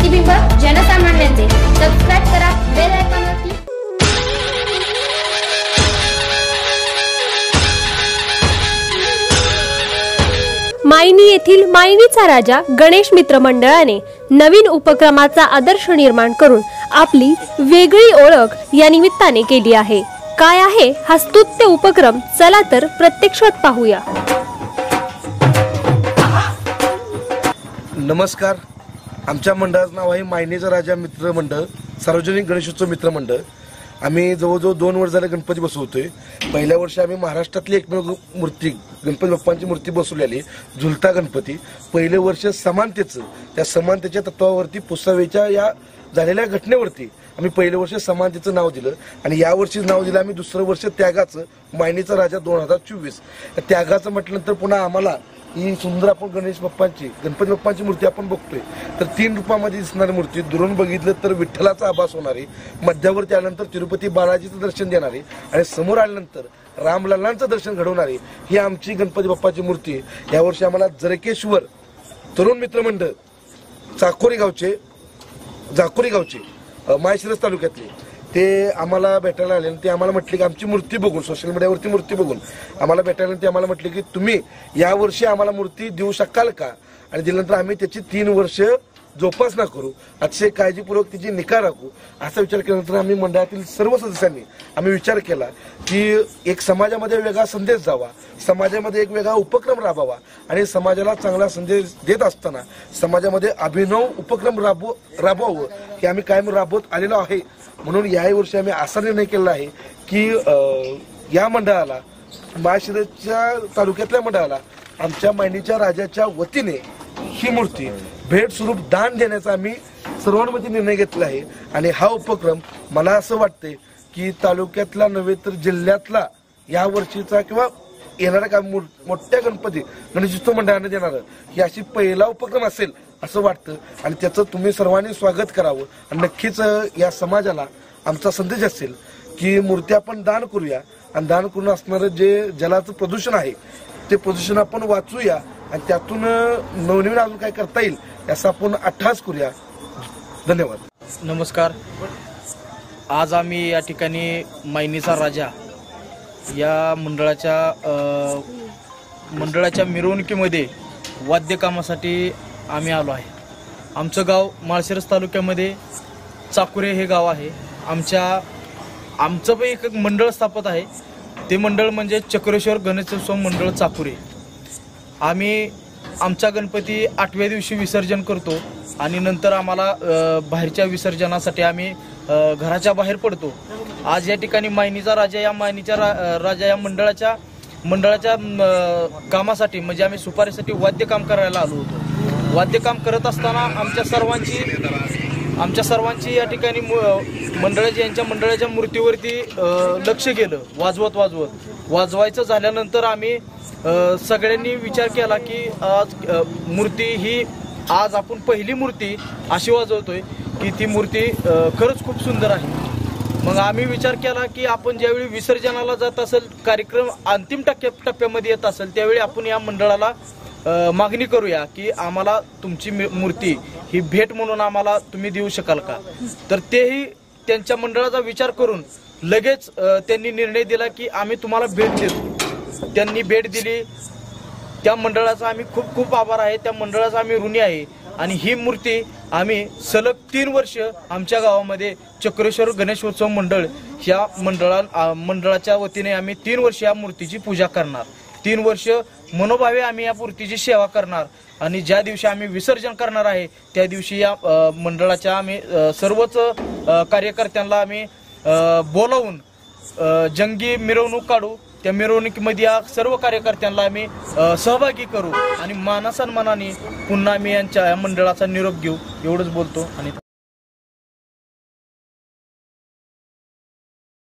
प्रतिबिंब जनसामान्यांचे। सबस्क्राइब करा, बेल आयकॉनवर क्लिक। मायनी येथील मायनीचा राजा गणेश मित्र मंडळाने नवीन उपक्रमाचा आदर्श निर्माण करून आपली वेगळी ओळख या निमित्ताने केली आहे। काय आहे हा स्तुत्य उपक्रम, चला तर प्रत्यक्षात पाहूया। नमस्कार, आमच्या मंडळाचं नाव आहे मायनीचा राजा मित्र मंडळ, सार्वजनिक गणेशोत्सव मित्र मंडळ। आम्ही जवळजवळ 2 वर्ष झाले गणपती बसवतोय। पहिल्या वर्षी आम्ही महाराष्ट्रातली एकमेव मूर्ती गणपती बाप्पांची मूर्ती बसवलेली झुलता गणपती। पहिले वर्ष समानतेचं, त्या समानतेच्या तत्वावरती पुसावेच्या या झालेल्या घटनेवरती आम्ही पहिले वर्ष समानतेचं नाव दिलं आणि या वर्षी नाव दिलं आम्ही दुसरं वर्ष त्यागाचं, मायनीचा राजा 2024। त्यागाचं म्हटल्यानंतर पुन्हा आम्हाला ही सुंदर आपण गणेश बाप्पांची गणपती बाप्पांची मूर्ती आपण बघतोय तर 3 रूपामध्ये दिसणारी मूर्ती, दुरून बघितलं तर विठ्ठलाचा आभास होणारी, मध्यावरती आल्यानंतर तिरुपती बालाजीचं दर्शन देणारी आणि समोर आल्यानंतर रामलल्लांचं दर्शन घडवणारी ही आमची गणपती बाप्पाची मूर्ती। यावर्षी आम्हाला जरकेश्वर तरुण मित्र मंडळ जाकोरी गावचे माळशिरस तालुक्यातले ते आम्हाला भेटायला आले आणि ते आम्हाला म्हटले की आमची मूर्ती बघून, सोशल मीडियावरती मूर्ती बघून आम्हाला भेटायला ते आम्हाला म्हटले की तुम्ही यावर्षी आम्हाला मूर्ती देऊ शकाल का, आणि दिल्यानंतर आम्ही त्याची 3 वर्ष जोपासना करू, अतिशय काळजीपूर्वक तिची निगा राखू असा विचार केल्यानंतर आम्ही मंडळातील सर्व सदस्यांनी आम्ही विचार केला की एक समाजामध्ये वेगळा संदेश जावा, समाजामध्ये एक वेगळा उपक्रम राबवा आणि समाजाला चांगला संदेश देत असताना समाजामध्ये अभिनव उपक्रम राबवावं हे आम्ही कायम राबवत आलेलो आहे। म्हणून याही वर्षी आम्ही असा निर्णय केला आहे की या मंडळाला, माळशिरसच्या तालुक्यातल्या मंडळाला आमच्या मायनीच्या राजाच्या वतीने ही मूर्ती भेट स्वरूप दान देण्याचा आम्ही सर्वांमध्ये निर्णय घेतला आहे। आणि हा उपक्रम मला असं वाटतंय की तालुक्यातला नव्हे तर जिल्ह्यातला या वर्षीचा किंवा येणारा का मोठ्या गणपती गणेशोत्सव मंडळाने देणारं ही अशी पहिला उपक्रम असेल असं वाटतं आणि त्याचं तुम्ही सर्वांनी स्वागत करावं। आणि नक्कीच या समाजाला आमचा संदेश असेल की मूर्ती आपण दान करूया आणि दान करून असणारं जे जलाचं प्रदूषण आहे ते प्रदूषण आपण वाचूया आणि त्यातून नवनवीन अजून काय करता येईल याचा आपण अट्टहास करूया। धन्यवाद। नमस्कार, आज आम्ही या ठिकाणी मायनीचा राजा या मंडळाच्या मिरवणुकीमध्ये वाद्यकामासाठी आम्ही आलो आहे। आमचं गाव माळशिरस तालुक्यामध्ये चाकुरे हे गाव आहे। आमचं पण एक मंडळ स्थापत आहे, ते मंडळ म्हणजे चक्रेश्वर गणेशोत्सव मंडळ चाकुरे। आम्ही आमचा गणपती 8व्या दिवशी विसर्जन करतो आणि नंतर आम्हाला बाहेरच्या विसर्जनासाठी आम्ही घराच्या बाहेर पडतो। आज या ठिकाणी मायनीचा राजा या मंडळाच्या कामासाठी म्हणजे आम्ही सुपारीसाठी वाद्यकाम करायला आलो होतो। वाद्यकाम करत असताना आमच्या सर्वांची या ठिकाणी यांच्या मंडळाच्या मूर्तीवरती लक्ष गेलं। वाजवायचं झाल्यानंतर आम्ही सगळ्यांनी विचार केला की आज आपण पहिली मूर्ती अशी वाजवतोय की ती मूर्ती खरंच खूप सुंदर आहे। मग आम्ही विचार केला की आपण ज्यावेळी विसर्जनाला जात असेल, कार्यक्रम अंतिम टप्प्यामध्ये येत असेल त्यावेळी आपण या मंडळाला मागणी करूया की आम्हाला तुमची मूर्ती ही भेट म्हणून आम्हाला तुम्ही देऊ शकाल का। तर तेही त्यांच्या मंडळाचा विचार करून लगेच त्यांनी निर्णय दिला की आम्ही तुम्हाला भेट देतो। त्यांनी भेट दिली, त्या मंडळाचा आम्ही खूप खूप आभार आहे, त्या मंडळाचा आम्ही ऋणी आहे। आणि ही मूर्ती आम्ही सलग 3 वर्ष आमच्या गावामध्ये चक्रेश्वर गणेशोत्सव मंडळ या मंडळाच्या वतीने आम्ही 3 वर्ष या मूर्तीची पूजा करणार, 3 वर्ष मनोभावे आम्ही या मूर्तीची सेवा करणार आणि ज्या दिवशी आम्ही विसर्जन करणार आहे त्या दिवशी या मंडळाच्या आम्ही सर्वच कार्यकर्त्यांना आम्ही बोलावून जंगी मिरवणूक काढू। त्या मिरवणुकीमध्ये या सर्व कार्यकर्त्यांना आम्ही सहभागी करू आणि मानासन्मानाने पुन्हा आम्ही या मंडळाचा निरोप घेऊ, एवढंच बोलतो आणि